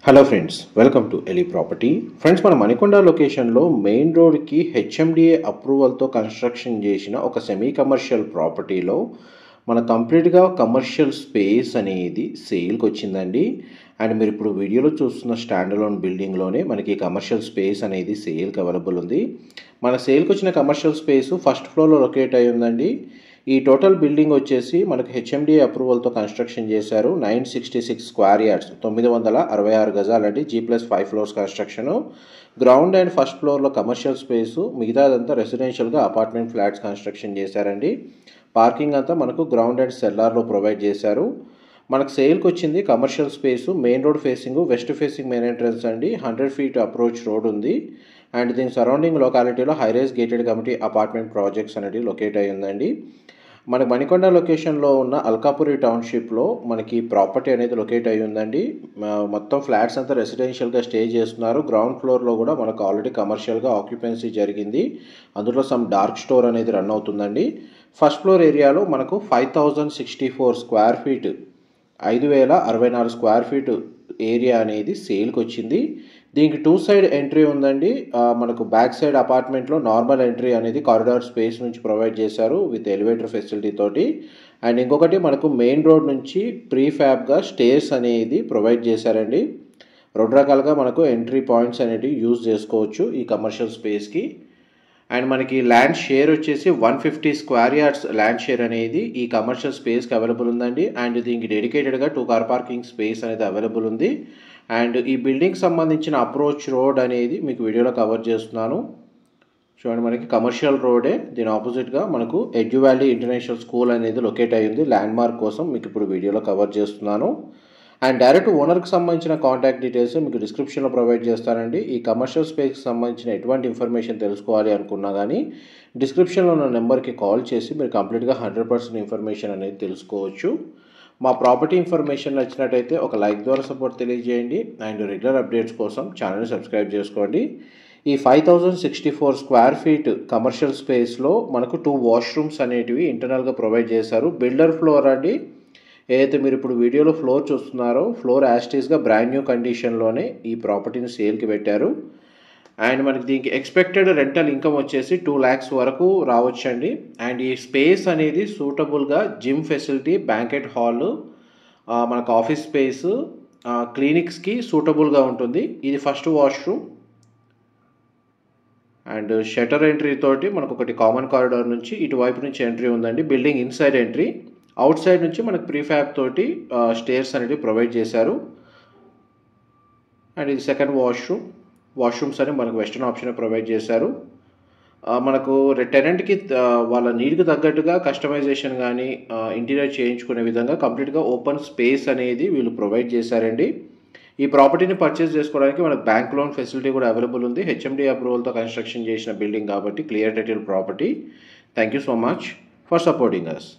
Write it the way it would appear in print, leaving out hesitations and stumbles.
Hello friends, welcome to ఎలి property. Friends, మన మణికొండ లొకేషన్లో మెయిన్ రోడ్కి హెచ్ఎండిఏ అప్రూవల్తో కన్స్ట్రక్షన్ చేసిన ఒక సెమీ కమర్షియల్ ప్రాపర్టీలో మన కంప్లీట్గా కమర్షియల్ స్పేస్ అనేది సేల్కి వచ్చిందండి. అండ్ మీరు ఇప్పుడు వీడియోలో చూస్తున్న స్టాండ్ అలోన్ బిల్డింగ్లోనే మనకి కమర్షియల్ స్పేస్ అనేది సేల్కి అవైలబుల్ ఉంది. మన సేల్కి వచ్చిన కమర్షియల్ స్పేస్ ఫస్ట్ ఫ్లోర్లో లొకేట్ అయి ఉందండి. ఈ టోటల్ బిల్డింగ్ వచ్చేసి మనకు హెచ్ఎండిఏ అప్రూవల్తో కన్స్ట్రక్షన్ చేశారు. 966 square yards, 966 గజాలండి. G+5 floors construction. Ground and first ఫ్లోర్లో కమర్షియల్ స్పేసు, మిగతాదంతా రెసిడెన్షియల్గా అపార్ట్మెంట్ ఫ్లాట్స్ కన్స్ట్రక్షన్ చేశారండి. పార్కింగ్ అంతా మనకు గ్రౌండ్ అండ్ సెల్లార్లో ప్రొవైడ్ చేశారు. మనకు సేల్కి వచ్చింది commercial space, main road facing, west facing main entrance అండి. 100 feet అప్రోచ్ రోడ్ ఉంది. అండ్ దీని సరౌండింగ్ లొకాలిటీలో high rise gated community apartment projects అనేది లొకేట్ అయి ఉందండి. మనకి మణికొండ లొకేషన్లో ఉన్న అల్కాపురి టౌన్షిప్లో మనకి ప్రాపర్టీ అనేది లొకేట్ అయి ఉందండి. మొత్తం ఫ్లాట్స్ అంతా రెసిడెన్షియల్గా స్టే చేస్తున్నారు. గ్రౌండ్ ఫ్లోర్లో కూడా మనకు ఆల్రెడీ కమర్షియల్గా ఆక్యుపెన్సీ జరిగింది. అందులో సమ్ డార్క్ స్టోర్ అనేది రన్ అవుతుందండి. ఫస్ట్ ఫ్లోర్ ఏరియాలో మనకు 5064 square feet, 5064 square feet area అనేది సేల్కి వచ్చింది. దీనికి 2 సైడ్ ఎంట్రీ ఉందండి. మనకు బ్యాక్ సైడ్ అపార్ట్మెంట్లో నార్మల్ ఎంట్రీ అనేది కారిడార్ స్పేస్ నుంచి ప్రొవైడ్ చేశారు విత్ ఎలివేటర్ ఫెసిలిటీ తోటి. అండ్ ఇంకొకటి మనకు మెయిన్ రోడ్ నుంచి ప్రీఫ్యాబ్గా స్టేర్స్ అనేది ప్రొవైడ్ చేశారండి. 2 రకాలుగా మనకు ఎంట్రీ పాయింట్స్ అనేవి యూజ్ చేసుకోవచ్చు ఈ కమర్షియల్ స్పేస్కి. అండ్ మనకి ల్యాండ్ షేర్ వచ్చేసి 150 స్క్వేర్ యార్డ్స్ ల్యాండ్ షేర్ అనేది ఈ కమర్షియల్ స్పేస్కి అవైలబుల్ ఉందండి. అండ్ దీనికి డెడికేటెడ్గా 2 కార్ పార్కింగ్ స్పేస్ అనేది అవైలబుల్ ఉంది. అండ్ ఈ బిల్డింగ్కి సంబంధించిన అప్రోచ్ రోడ్ అనేది మీకు వీడియోలో కవర్ చేస్తున్నాను. చూడండి, మనకి కమర్షియల్ రోడే. దీని ఆపోజిట్గా మనకు ఎడ్యు వ్యాలీ ఇంటర్నేషనల్ స్కూల్ అనేది లొకేట్ అయ్యింది. ల్యాండ్ మార్క్ కోసం మీకు ఇప్పుడు వీడియోలో కవర్ చేస్తున్నాను. అండ్ డైరెక్ట్ ఓనర్కి సంబంధించిన కాంటాక్ట్ డీటెయిల్స్ మీకు డిస్క్రిప్షన్లో ప్రొవైడ్ చేస్తానండి. ఈ కమర్షియల్ స్పేస్కి సంబంధించిన ఎటువంటి ఇన్ఫర్మేషన్ తెలుసుకోవాలి అనుకున్నా కానీ డిస్క్రిప్షన్లో ఉన్న నెంబర్కి కాల్ చేసి మీరు కంప్లీట్గా 100% ఇన్ఫర్మేషన్ అనేది తెలుసుకోవచ్చు. మా ప్రాపర్టీ ఇన్ఫర్మేషన్ నచ్చినట్టయితే ఒక లైక్ ద్వారా సపోర్ట్ తెలియజేయండి. అండ్ రెగ్యులర్ అప్డేట్స్ కోసం ఛానల్ని సబ్స్క్రైబ్ చేసుకోండి. ఈ 5064 స్క్వేర్ ఫీట్ కమర్షియల్ స్పేస్లో మనకు 2 వాష్రూమ్స్ అనేటివి ఇంటర్నల్గా ప్రొవైడ్ చేశారు. బిల్డర్ ఫ్లోర్ అండి. ఏదైతే మీరు ఇప్పుడు వీడియోలో ఫ్లోర్ చూస్తున్నారో ఫ్లోర్ యాస్టీస్గా బ్రాండ్ న్యూ కండిషన్లోనే ఈ ప్రాపర్టీని సేల్కి పెట్టారు. అండ్ మనకి దీనికి ఎక్స్పెక్టెడ్ రెంటల్ ఇన్కమ్ వచ్చేసి 2 lakhs వరకు రావచ్చండి. అండ్ ఈ స్పేస్ అనేది సూటబుల్గా జిమ్ ఫెసిలిటీ, బ్యాంకెట్ హాల్, మనకు ఆఫీస్ స్పేస్, క్లినిక్స్కి సూటబుల్గా ఉంటుంది. ఇది first washroom. And shutter entry తోటి మనకు ఒకటి కామన్ కారిడార్ నుంచి ఇటువైపు నుంచి ఎంట్రీ ఉందండి. Building inside entry. Out side నుంచి మనకు ప్రీఫ్యాబ్ తోటి స్టేర్స్ అనేవి ప్రొవైడ్ చేశారు. అండ్ ఇది సెకండ్ వాష్రూమ్స్ అని మనకు వెస్టర్న్ ఆప్షన్ ప్రొవైడ్ చేశారు. మనకు టెనెంట్కి వాళ్ళ నీడ్కి తగ్గట్టుగా కస్టమైజేషన్ కానీ ఇంటీరియర్ చేయించుకునే విధంగా కంప్లీట్గా ఓపెన్ స్పేస్ అనేది వీళ్ళు ప్రొవైడ్ చేశారండి. ఈ ప్రాపర్టీని పర్చేస్ చేసుకోవడానికి మనకు బ్యాంక్ లోన్ ఫెసిలిటీ కూడా అవైలబుల్ ఉంది. హెచ్ఎండి అప్రూవల్తో కన్స్ట్రక్షన్ చేసిన బిల్డింగ్ కాబట్టి clear title property. Thank you so much for supporting us.